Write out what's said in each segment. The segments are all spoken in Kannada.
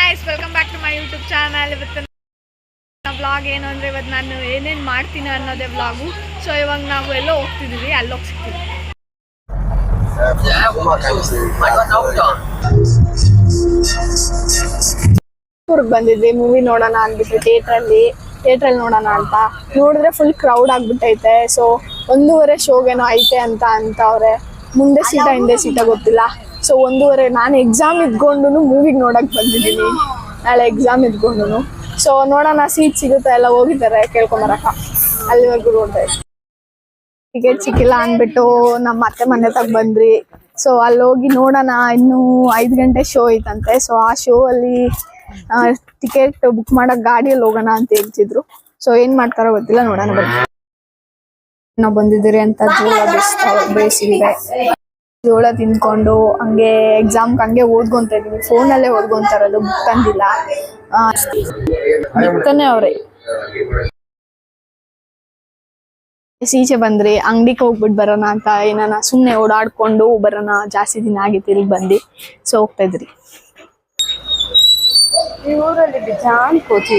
guys, welcome back to my YouTube channel. ಇವತ್ತು ವ್ಲಾಗ್ ಏನು ಅಂದರೆ ಇವತ್ತು ನಾನು ಏನೇನು ಮಾಡ್ತೀನಿ ಅನ್ನೋದೇ ವ್ಲಾಗು. ಸೊ ಇವಾಗ ನಾವು ಎಲ್ಲೋ ಹೋಗ್ತಿದ್ದೀವಿ, ಅಲ್ಲೋಗಿ ಸಿಗ್ತೀವಿ. ಊರಿಗೆ ಬಂದಿದ್ವಿ ಮೂವಿ ನೋಡೋಣ ಅಂದ್ಬಿಟ್ಟು ಥಿಯೇಟ್ರಲ್ಲಿ ನೋಡೋಣ ಅಂತ ನೋಡಿದ್ರೆ ಫುಲ್ ಕ್ರೌಡ್ ಆಗಿಬಿಟ್ಟೈತೆ. ಸೊ 1:30 ಶೋಗೇನೋ ಐತೆ ಅಂತ ಅವ್ರೆ. ಮುಂದೆ ಸೀಟ ಹಿಂದೆ ಸೀಟ ಗೊತ್ತಿಲ್ಲ. ಸೊ 1:30 ನಾನು ಎಕ್ಸಾಮ್ ಇದ್ಕೊಂಡು ಮೂವಿಗೆ ನೋಡಕ್ ಬಂದಿದ್ದೀನಿ, ನಾಳೆ ಎಕ್ಸಾಮ್ ಇದ್ಕೊಂಡು. ಸೊ ನೋಡೋಣ ಸೀಟ್ ಸಿಗುತ್ತೆ ಎಲ್ಲ ಹೋಗಿದ್ದಾರೆ ಕೇಳ್ಕೊಂಬರಕ. ಅಲ್ಲಿವರೆಗೂ ನೋಡ್ದೆ ಟಿಕೆಟ್ ಸಿಕ್ಕಿಲ್ಲ ಅಂದ್ಬಿಟ್ಟು ನಮ್ಮ ಅತ್ತೆ ಮನೆ ತಗ ಬಂದ್ರಿ. ಸೊ ಅಲ್ಲಿ ಹೋಗಿ ನೋಡೋಣ, ಇನ್ನೂ 5 ಗಂಟೆ ಶೋ ಐತಂತೆ. ಸೊ ಆ ಶೋ ಅಲ್ಲಿ ಟಿಕೆಟ್ ಬುಕ್ ಮಾಡಕ್ ಗಾಡಿಯಲ್ಲಿ ಹೋಗೋಣ ಅಂತ ಹೇಳ್ತಿದ್ರು. ಸೊ ಏನ್ ಮಾಡ್ತಾರೋ ಗೊತ್ತಿಲ್ಲ, ನೋಡೋಣ ಬನ್ನಿ. ನಾವು ಬಂದಿದ್ದೀರಿ ಅಂತ ಜೋಳ ಬೇಯಿಸಿದೆ. ಜೋಳ ತಿನ್ಕೊಂಡು ಹಂಗೆ ಎಕ್ಸಾಮ್ಗೆ ಹಂಗೆ ಓದ್ಕೊಂತ ಇದೀನಿ. ಫೋನಲ್ಲೇ ಓದ್ಕೊಂತ ಇರೋದು, ಬುಕ್ ತಂದಿಲ್ಲ. ಬಿಡ್ತಾನೆ ಅವ್ರೆ. ಈಚೆ ಬಂದ್ರಿ, ಅಂಗಡಿಗೆ ಹೋಗ್ಬಿಟ್ಟು ಬರೋಣ ಅಂತ ಏನಾನ ಸುಮ್ನೆ ಓಡಾಡ್ಕೊಂಡು ಬರೋಣ, ಜಾಸ್ತಿ ದಿನ ಆಗಿತ್ತು ಇಲ್ಲಿ ಬಂದು. ಸೊ ಹೋಗ್ತಾ ಇದ್ರಿ. ಈ ಊರಲ್ಲಿ ಜಾನ್ ಕೋತಿ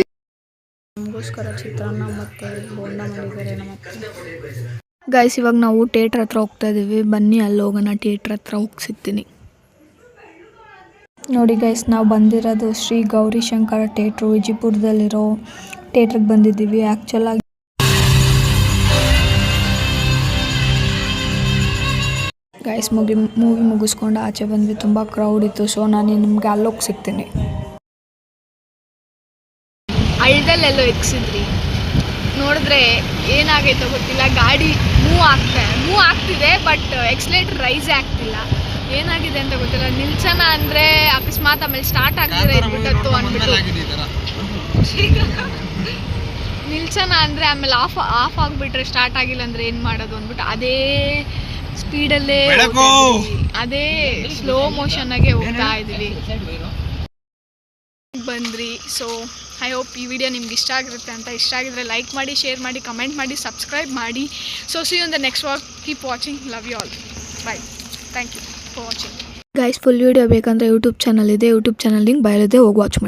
ನಮಗೋಸ್ಕರ ಚಿತ್ರಾನ್ನ ಮತ್ತೆ ಬೋಂಡ ಮಾಡಿದ್ದಾರೆ ನಮ್ಮ ಅತ್ತೆ. ಗೈಸ್ ಇವಾಗ ನಾವು ಥಿಯೇಟ್ರ್ ಹತ್ರ ಹೋಗ್ತಾ ಇದೀವಿ, ಬನ್ನಿ ಅಲ್ಲಿ ಹೋಗೋಣ. ಥಿಯೇಟ್ರ್ ಹತ್ರ ಹೋಗಿ ಸಿಗ್ತೀನಿ. ನೋಡಿ ಗೈಸ್, ನಾವು ಬಂದಿರೋದು ಶ್ರೀ ಗೌರಿಶಂಕರ ಥಿಯೇಟ್ರು, ವಿಜಯಪುರದಲ್ಲಿರೋ ಥಿಯೇಟ್ರಿಗೆ ಬಂದಿದ್ದೀವಿ. ಆ್ಯಕ್ಚುಲಾಗಿ ಗೈಸ್ ಮೂವಿ ಮುಗಿಸ್ಕೊಂಡು ಆಚೆ ಬಂದ್ವಿ, ತುಂಬ ಕ್ರೌಡ್ ಇತ್ತು. ಸೊ ನಾನು ನಿಮಗೆ ಅಲ್ಲೋಗಿ ಸಿಗ್ತೀನಿ. ಹಳ್ಳದಲ್ಲೆಲ್ಲೋ ಎಕ್ಸಿದ್ರಿ, ನೋಡಿದ್ರೆ ಏನಾಗೈತೋ ಗೊತ್ತಿಲ್ಲ, ಗಾಡಿ ಮೂವ್ ಆಗ್ತಿದೆ ಬಟ್ ಎಕ್ಸಲೇಟರ್ ರೈಸೇ ಆಗ್ತಿಲ್ಲ. ಏನಾಗಿದೆ ಅಂತ ಗೊತ್ತಿಲ್ಲ. ನಿಲ್ಸೋಣ ಅಂದರೆ ಅಕಸ್ಮಾತ್ ಆಮೇಲೆ ಸ್ಟಾರ್ಟ್ ಆಗ್ತಿದೆ ಇದ್ಬಿಟ್ಟು ಅಂದ್ಬಿಟ್ಟು ನಿಲ್ಸೋಣ ಅಂದರೆ ಆಮೇಲೆ ಆಫ್ ಆಗಿಬಿಟ್ರೆ ಸ್ಟಾರ್ಟ್ ಆಗಿಲ್ಲ ಅಂದರೆ ಏನು ಮಾಡೋದು ಅಂದ್ಬಿಟ್ಟು ಅದೇ ಸ್ಪೀಡಲ್ಲೇ ಅದೇ ಸ್ಲೋ ಮೋಷನ್ನಾಗೆ ಹೋಗ್ತಾ ಇದ್ದೀವಿ ಬಂದ್ರಿ. ಸೊ ಐ ಹೋಪ್ ಈ ವಿಡಿಯೋ ನಿಮ್ಗೆ ಇಷ್ಟ ಆಗಿರುತ್ತೆ ಅಂತ. ಇಷ್ಟ ಆಗಿದ್ರೆ ಲೈಕ್ ಮಾಡಿ, ಶೇರ್ ಮಾಡಿ, ಕಮೆಂಟ್ ಮಾಡಿ, ಸಬ್ಸ್ಕ್ರೈಬ್ ಮಾಡಿ. So see you in the next vlog. Keep watching. Love you all. Bye. Thank you for watching. Guys full video ಬೇಕಂದ್ರೆ ಯೂಟ್ಯೂಬ್ ಚಾನಲ್ ಇದೆ, ಯೂಟ್ಯೂಬ್ ಚಾನಲ್ ಲಿಂಕ್ ಬಯಲಿದೆ, ಹೋಗಿ ವಾಚ್ ಮಾಡಿ.